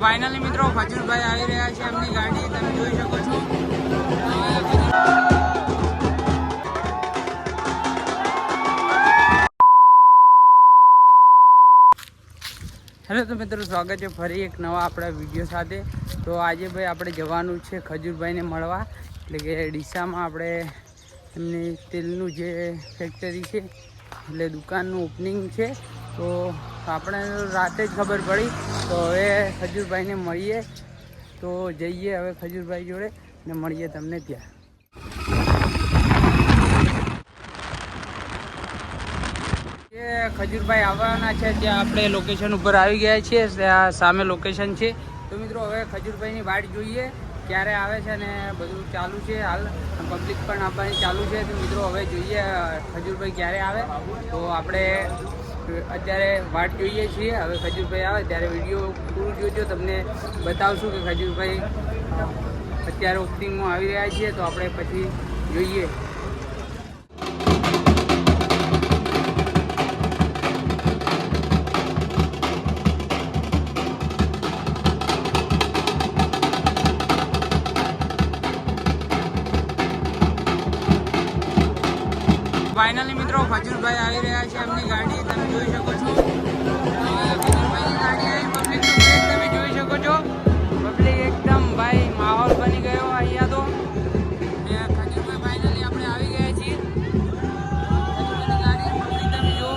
Finally મિત્રો ખજૂરભાઈ આવી રહ્યા છે, એમની ગાડી તમે જોઈ શકો છો। હેલો તો મિત્રો, સ્વાગત છે ફરી એક નવા આપણા વિડીયો સાથે। તો આજે ભાઈ આપણે જવાનું છે ખજૂરભાઈને મળવા, એટલે કે ડીસામાં આપણે એમની તેલનું જે ફેક્ટરી છે એટલે દુકાનનું ઓપનિંગ છે। તો આપણે રાતે જ ખબર પડી, તો હવે ખજૂરભાઈને મળીએ। તો જઈએ હવે ખજૂરભાઈ જોડે ને મળીએ તમને ત્યાં। ખજૂરભાઈ આવવાના છે, ત્યાં આપણે લોકેશન ઉપર આવી ગયા છીએ, ત્યાં સામે લોકેશન છે। તો મિત્રો હવે ખજૂરભાઈની વાટ જોઈએ ક્યારે આવે છે, ને બધું ચાલુ છે હાલ, પબ્લિક પણ આપવાની ચાલુ છે। તો મિત્રો હવે જોઈએ ખજૂરભાઈ ક્યારે આવે। તો આપણે અત્યારે વાટ જોઈએ છીએ, હવે ખજૂરભાઈ આવે ત્યારે વિડીયો પૂરું જોજો, તમને બતાવશું કે ખજૂરભાઈ અત્યારે ઓપનિંગમાં આવી રહ્યા છીએ। તો આપણે પછી જોઈએ। ફાઇનલી મિત્રો ખજૂરભાઈ આવી રહ્યા છે, એમની ગાડી તમે જોઈ શકો છો। ખજૂરભાઈની ગાડી આવી, પબ્લિકનો ક્રેઝ તમે જોઈ શકો છો। પબ્લિક એકદમ ભાઈ માહોલ બની ગયો અહીંયા તો। ખજૂરભાઈ ફાઇનલી આપણે આવી ગયા છીએ, ખજૂરભાઈની ગાડી પબ્લિક તમે જુઓ।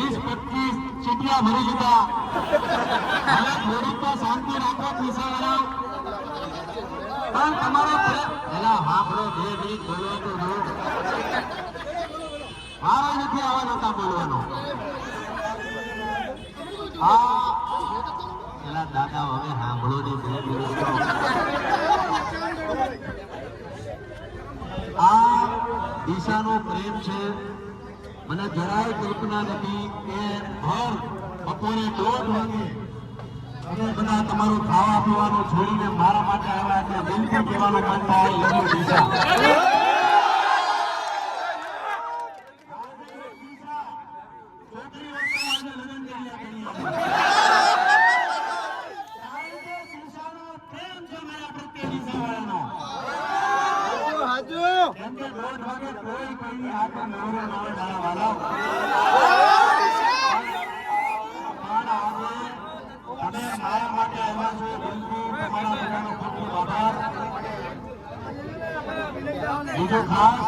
20-25 ચીટિયા ભરી લીધા. હવે થોડીક શાંતિ રાખો પૈસાવાળા. પણ તમારા પેલા વાપરો 2 મિનિટ બોલવા તો દો. મારો નથી આવા નતા બોલવાનો. પેલા દાદા હવે સાંભળો ને 2 મિનિટ. આ દિશાનો પ્રેમ છે. મને જરાય કલ્પના નથી કે ભર બપોરે 1:30 વાગે તમે બધા તમારું ખાવા પીવાનું છોડીને મારા માટે આવ્યા એટલે બિલકુલ કહેવાનું મન થાય લવ યુ દિશા. બીજું ખાસ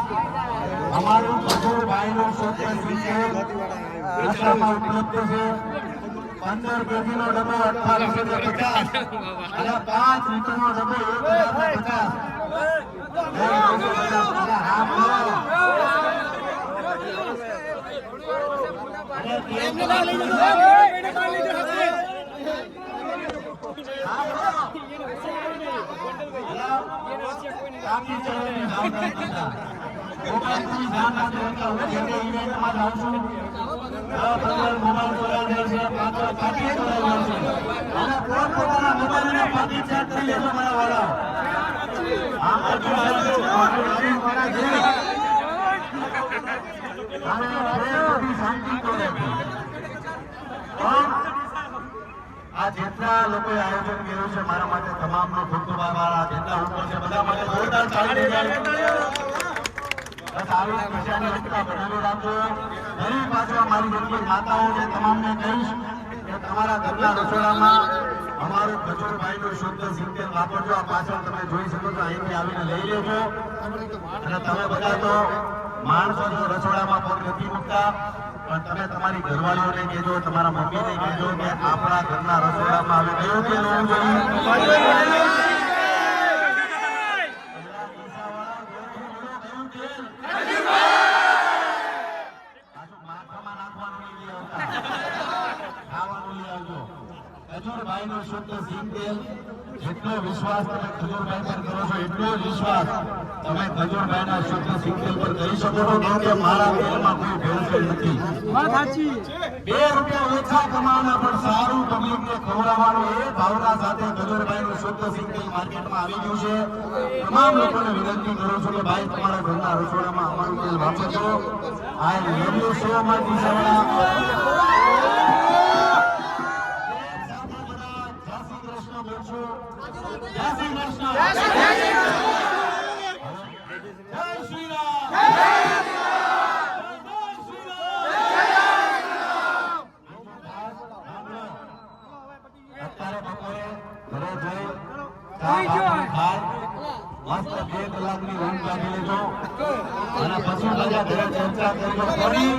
અમારું ખજૂરભાઈનું સૂત્ર રસ્તામાં ઉપલબ્ધ છે. 15 કેજીનો ડબ્બો 2850 અને 5 લીટરનો ડબ્બો 1000 આ જેટલા લોકોએ આયોજન કર્યું છે મારા માટે તમામનો ખૂબ ખૂબ આભાર. જેટલા લોકો છે બધા માટે જોરદાર તાળી બસ આવી ખુશિયાની એકતા બનાવી રાખજો. ફરી પાછા મારી જેટલી માતાઓ છે તમામને કહીશ કે તમારા ઘરના રસોડામાં અમારું ખજૂરભાઈનું શુદ્ધ સિંગતેલ વાપરજો. આ પાછળ તમે જોઈ શકો છો, અહીંથી આવીને લઈ લેજો. અને તમે બધા તો માણસો જો રસોડામાં પગ નથી મૂકતા, પણ તમે તમારી ઘરવાળીઓને કહેજો, તમારા મમ્મીને કહેજો કે આપણા ઘરના રસોડામાં આવી ગયું કે ન જોઈએ. ખજૂરભાઈનું શુદ્ધ સિંગતેલ, જેટલો વિશ્વાસ તમે ખજૂરભાઈ પર કરો છો એટલો જ વિશ્વાસ તમે ખજૂરભાઈના શુદ્ધ સિંગતેલ પર કરી શકો છો. કેમ કે મારા તેલમાં કોઈ ભેળસેળ નથી. 2 રૂપિયા ઓછા કમાવાના પણ સારું પબ્લિકને ખવડાવવાનું એ ભાવના સાથે ખજૂરભાઈનું શુદ્ધ સિંગતેલ માર્કેટમાં આવી ગયું છે. તમામ લોકોને વિનંતી કરું છું કે ભાઈ તમારા ઘરના રસોડામાં અમારું તેલ વાપરજો. આઈ લવ યુ સો મચ દિશાવાળા. જય શ્રી કૃષ્ણ. જય શ્રી રામ. અત્યારે બપોરે ઘરે જઈ મસ્ત 2 કલાકની ઊંઘ કાઢી લેજો અને પછી બધા ઘરે ચર્ચા કરજો. ફરી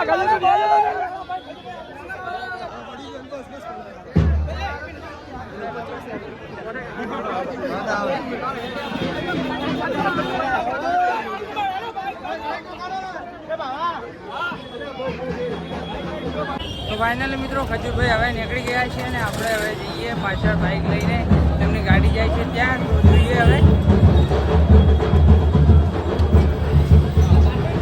તો ફાઇનલી મિત્રો ખજૂરભાઈ હવે નીકળી ગયા છે અને આપણે હવે જઈએ પાછળ બાઇક લઈને તેમની ગાડી જાય છે ત્યાં તો જોઈએ હવે